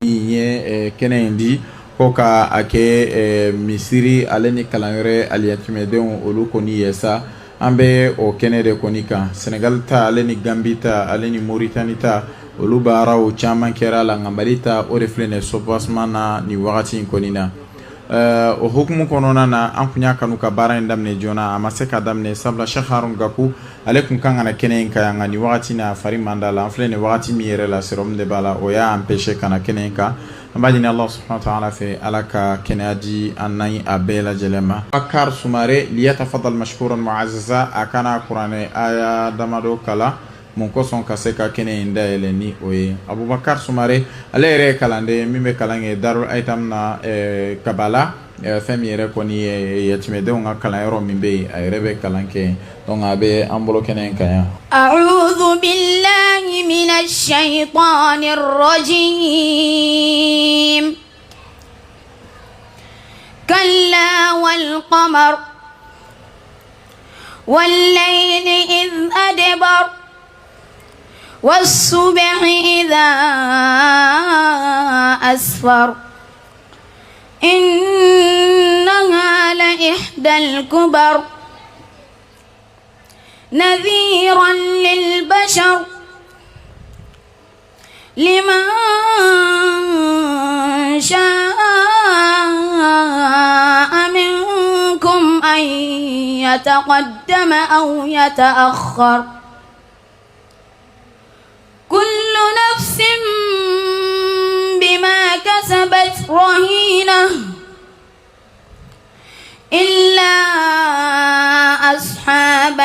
ye kene indi ko ka ake misiri ale ni kalanyɔrɔ aliyatimɛdenw olu kɔni yesa an bɛ o kɛnɛ de kɔni kan Senegal ta ale ni Gambi ta ale ni Mauritanie ta olu baaraw caman kɛra la nka Mali ta o de filɛ nin ye soubassement na ni wagati in kɔni na o hukumu kɔnɔna na an kun y'a kanu ka baara in daminɛ joona a ma se ka daminɛ sabula Cheikh Harun Gakou ale kun kan ka na kɛnɛ in kan nka ni wagati na fari man d'a la an filɛ nin wagati min yɛrɛ la sérum de b'a la o y'a empêché ka na kɛnɛ in kan an b'a ɲini Allah subhanahu wa ta'ala fɛ ala ka kɛnɛya di an n'an a bɛɛ lajɛlen ma. Abubakar Sumare liyatafaddal mashkuran mu'azzaza a kana kuranɛ aya damadɔ kala mun kosɔn ka se ka kɛnɛ in dayɛlɛ ni o ye. Abubakar Sumare ale yɛrɛ ye kalanden min bɛ kalan kɛ Darul Aitam na Kabala fɛn min yɛrɛ kɔni ye yatimɛdenw ka kalanyɔrɔ min bɛ yen a yɛrɛ bɛ kalan kɛ donc a bɛ an bolo kɛnɛ in kan yan. A'udhu billahi minash shaitanir rajim. Kalla wal qamar wal layli idh adbar والصبح إذا أسفر إنها لإحدى الكبر نذيرا للبشر لمن شاء منكم أن يتقدم أو يتأخر كل نفس بما كسبت رهينة إلا أصحاب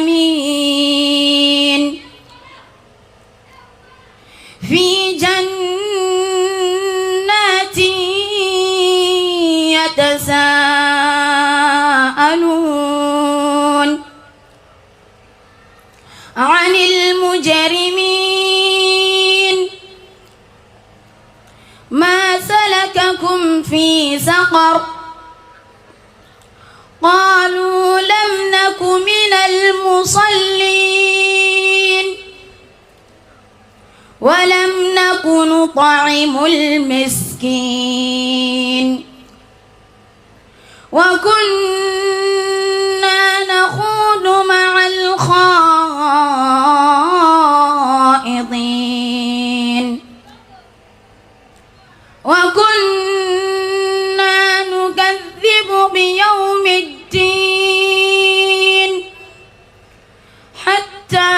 اليمين في جنات يتساءلون عن المجرمين ما سلككم في سقر قالوا لم نك من المصلين ولم نك نطعم المسكين وكنا نخوض مع الخائضين وكنا نكذب بيوم الدين حتى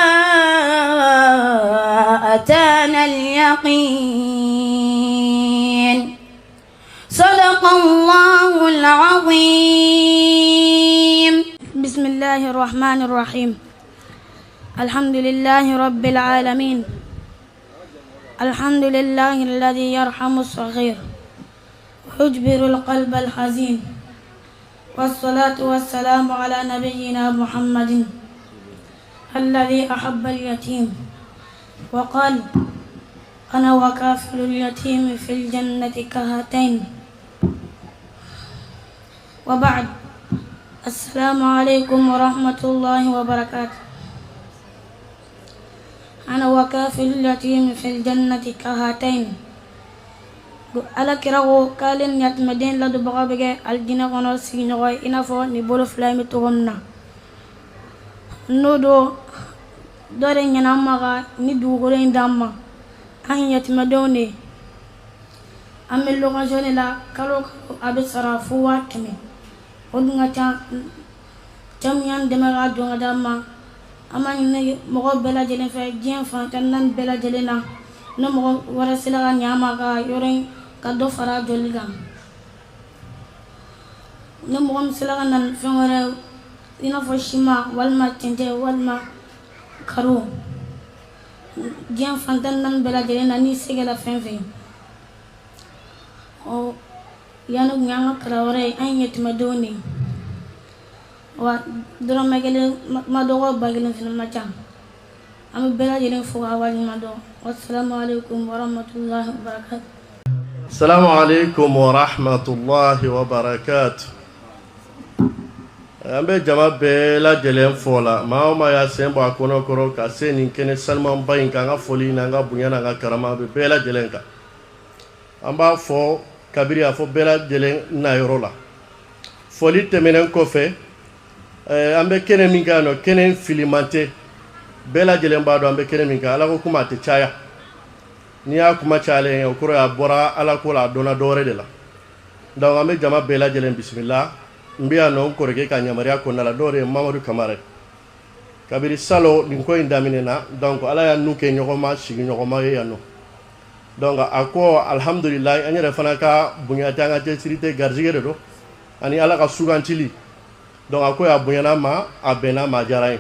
أتانا اليقين صدق الله العظيم. بسم الله الرحمن الرحيم. الحمد لله رب العالمين. الحمد لله الذي يرحم الصغير ويجبر القلب الحزين والصلاة والسلام على نبينا محمد الذي أحب اليتيم وقال أنا وكافل اليتيم في الجنة كهاتين. وبعد السلام عليكم ورحمة الله وبركاته. أنا وكافل اليتيم في الجنة كهاتين. على كراغو كالين يتمدين لدو بغابك الجنة غنو سينغوي إنافو نبولو فلايمي تغمنا نودو دورين ينامغا ندو غرين داما أن يتمدوني أمي اللغة لا كالو أبي صرافوا كمي ودنغا تاميان دمغا دونغا داما أما نيجي مغو بلا جلين في جين فانتنان بلا جلينا نمغو ورسلغا نيامغا يورين كدو فرا جوليغا نمغو مسلغا نان فنغرا إنا فشيما والما تنجي والما كارو جين فانتنان بلا جلينا ني سيغلا فنفين او يانو نياما كراوري أين يتمدوني wa doro magale madogo bagale fina macam am bela jere fo awali mado. Wassalamu alaikum warahmatullahi wabarakatuh. Assalamu alaikum warahmatullahi wabarakatuh. Ambe jama bela jere fo la ma ya sembo akono koro ka seni kene salman bayin ka nga foli na nga bunya na nga karama be bela jere ka an b'a fɔ kabiri a fɔ bɛɛ lajɛlen nayɔrɔ la foli tɛmɛnen kɔfɛ an bɛ kɛnɛ min kan nɔ kɛnɛ filiman tɛ bɛɛ lajɛlen b'a dɔn an bɛ kɛnɛ min kan ala ko kuma a tɛ caya n'i y'a kuma cayalen o kɔrɔ ye a bɔra ala ko la a dɔnna dɔwɛrɛ de la donc an bɛ jama bɛɛ lajɛlen bisimila n bɛ yan nɔ n kɔrɔkɛ ka yamaruya kɔnɔna la dɔw de ye mamadu kamara kabiri salo nin ko in daminɛna donc ala y'a n'u kɛ ɲɔgɔn ma sigi ɲɔgɔn ma ye yan nɔ donc a ko alhamdulilayi an yɛrɛ fana ka bonya tɛ an ka cɛsiri tɛ garijɛgɛ de don ani ala ka sugantili donc a ko a bonyana ma a bɛnna ma a diyara ye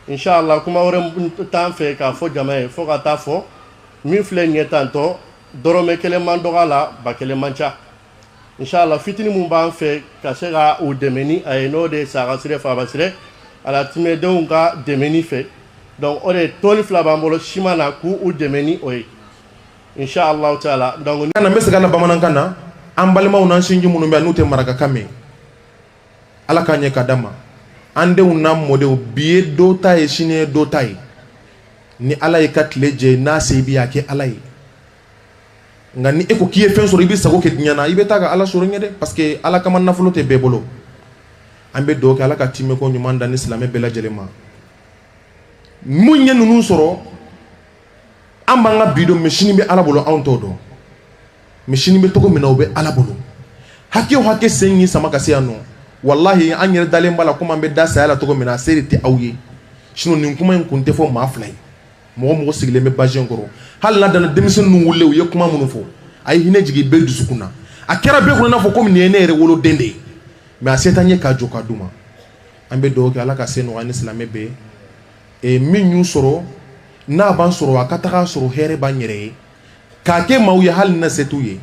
inshallah kuma wɛrɛ t'an fɛ k'a fɔ jama ye fo ka taa fɔ min filɛ nin ye tantɔ dɔrɔmɛ kelen man dɔgɔ la ba kelen man ca inshallah fitini mun b'an fɛ ka se ka o dɛmɛ ni a ye n'o de ye saga sire faaba sire ala tɛmɛdenw ka dɛmɛ ni fɛ donc o de tɔni fila b'an bolo siman na k'u dɛmɛ ni o ye inshallah taala donc kana bɛ se ka na bamanankan na an balimaw n'an sinji minnu bɛ yan n'u tɛ marakakan mɛn ala k'a ɲɛ ka d'a ma an denw n'an mɔdenw bi ye dɔ ta ye sini ye dɔ ta ye ni ala ye ka tile jɛ n'a se bi a kɛ ala ye nka ni e ko k'i ye fɛn sɔrɔ i bɛ sago kɛ diɲɛ na i bɛ taa ka ala sɔrɔ ɲɛ dɛ parce que ala kama nafolo tɛ bɛɛ bolo an bɛ dugawu kɛ ala ka timiko ɲuman da ni silamɛ bɛɛ lajɛlen ma mun ye ninnu sɔrɔ an b'an ka bi dɔn mɛ sini bɛ ala bolo anw t'o dɔn mɛ sini bɛ cogo min na o bɛ ala bolo hakɛ o hakɛ sen y'i sama ka se yan nɔ wallahi an yɛrɛ dalen b'a la komi an bɛ da saya la cogo min na a se de tɛ aw ye sinon nin kuma in kun tɛ fɔ maa fila ye mɔgɔ mɔgɔ sigilen bɛ bazɛn kɔrɔ hali n'a danna denmisɛnnin ninnu wulila u ye kuma minnu fɔ a ye hinɛ jigin bɛɛ dusukun na a kɛra bɛɛ kɔnɔ i n'a fɔ komi nin ye ne yɛrɛ woloden de ye mɛ a se t'an ye k'a jɔ k'a d'u ma an bɛ dugawu kɛ ala ka se nɔgɔya ni silamɛ bɛɛ ye min y'u sɔrɔ n'a b'an sɔrɔ a ka taga sɔrɔ hɛrɛ b'an yɛrɛ ye k'a kɛ maaw ye hali na se t'u ye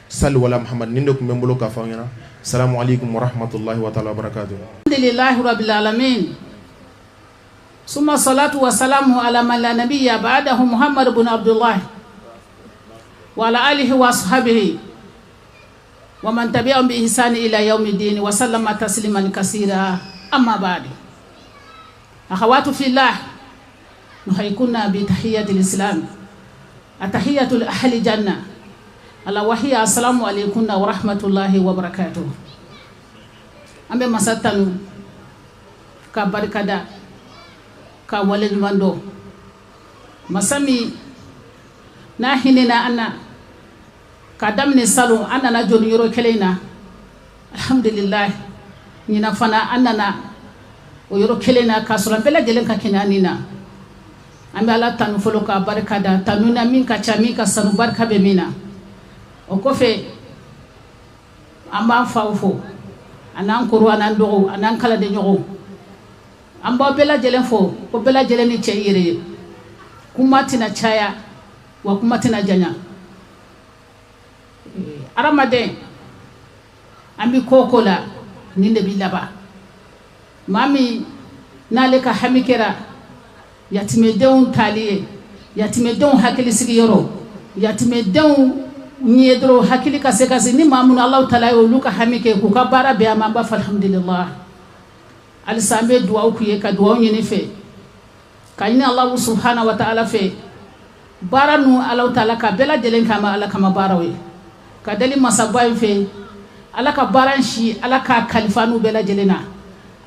sali wala muhamadu nin de tun bɛ n bolo k'a fɔ aw ɲɛna salamu alaikum wa rahmatullahi wa ta'ala wa barakatuh alhamdulillahi rabbil alamin summa salatu wa salamu ala man la nabiyya ba'dahu muhammad ibn abdullah wa ala alihi wa ashabihi wa man tabi'ahum bi ihsani ila yaumiddin wa sallama tasliman kaseera amma ba'du akhawatu fillah nuhaykuna bi tahiyatil islam atahiyatul ahli janna ala wahiya assalamu alaykum wa rahmatullahi wa barakatuh ambe masatanu ka barkada ka wale mando masami na hinina anna ka damne salo anna na joni yoro kelena alhamdulillah nina fana anna o yoro kelena ka sura bela jelen ka kenanina ambe ala tanu folo ka barkada tanuna min ka chami ka sanu barka be mina o kofe amba fawfo anan koro anan dogo anan kala de nyogo amba bela jelen fo ko bela jelen ni cheyire kumatina chaya wa kumatina janya aramade ambi kokola ninde bilaba mami nale ka hamikera yatimedeun taliye yatimedeun hakili sigi yoro yatimedeun nyedro hakili ka sekasi ni mamun Allah taala yo luka hamike ku ka bara be amamba alhamdulillah al sambe duwa ku ye ka duwa nyini fe kayni Allah subhanahu wa ta'ala fe baranu Allah taala ka bela jelen kama Allah kama barawe ka dali masabay fe Allah ka baranshi Allah ka kalifanu bela jelena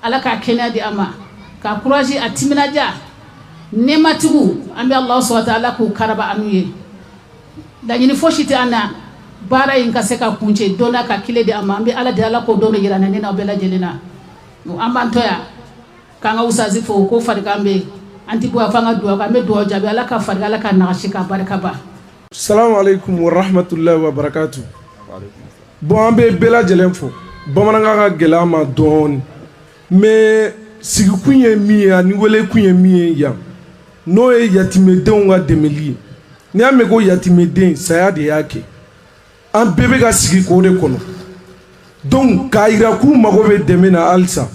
Allah ka kenadi ama ka courage atiminaja nematigu ambi Allah subhanahu wa ta'ala ku karaba anuye dañini foshiti ana bara yin ka se ka kunce dona ka kile de ama ambi ala de ala ko dono yirana ne na bela jelena no ambantoya kanga usazi fo ko fargambe anti bo afanga duwa ka me duwa jabe ala ka farga ala ka nashika baraka ba assalamu alaikum wa rahmatullahi wa barakatuh bon ambe bela jelen fo bamananga ka gelama don mais sigi kunye miya ni wele kunye miye ya no e yatimedenw ka demeli ni ame ko yatimeden saya de yake an bebe ka sigi ko de kono donc ka ira ku mago be deme na alsa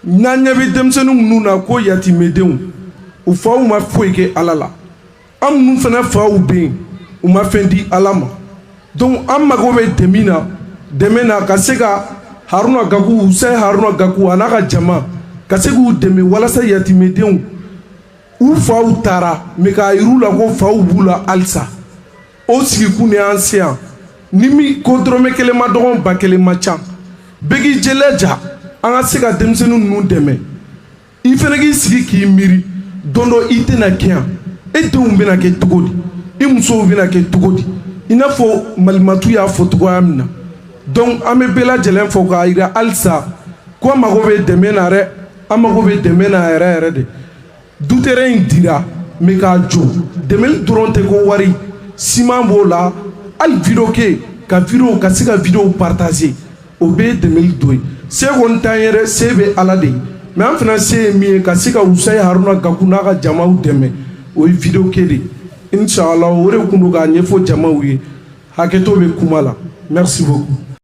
na nyabe demsenu nuna ko yatimedenw u fa u ma foyi ke alala am nu fana fa u be u ma fendi alama donc am mago be demina ka se ka haruna gaku usay haruna gaku anaka jama ka se ku deme walasa yatimedenw u fa u tara me ka iru la ko fa u bula alsa o sigikun de y'an se yan ni min ko dɔrɔmɛ kelen ma dɔgɔn ba kelen ma ca bɛɛ k'i jɛlɛja an ka se ka denmisɛnnin ninnu dɛmɛ i fana k'i sigi k'i miiri don dɔ i tɛna kɛ yan e denw bɛna kɛ cogo di i musow bɛna kɛ cogo di i n'a fɔ malimatu y'a fɔ cogoya min na donc an bɛ bɛɛ lajɛlen fɔ k'a jira halisa ko an mago bɛ dɛmɛ na dɛ an mago bɛ dɛmɛ na yɛrɛ yɛrɛ de du terrain in dira mais k'a jɔ dɛmɛli dɔrɔn tɛ ko wari siman b'o la hali video kɛ ka video ka se ka video partager o bɛɛ ye dɛmɛli dɔ ye se kɔni t'an ye dɛ se bɛ ala de ye mais an fana se ye min ye ka se ka Usayi Haruna Gaku n'a ka jamaw dɛmɛ o ye video kɛ de inshallah o de tun don k'a ɲɛfɔ jamaw ye hakɛto bɛ kuma la merci beaucoup.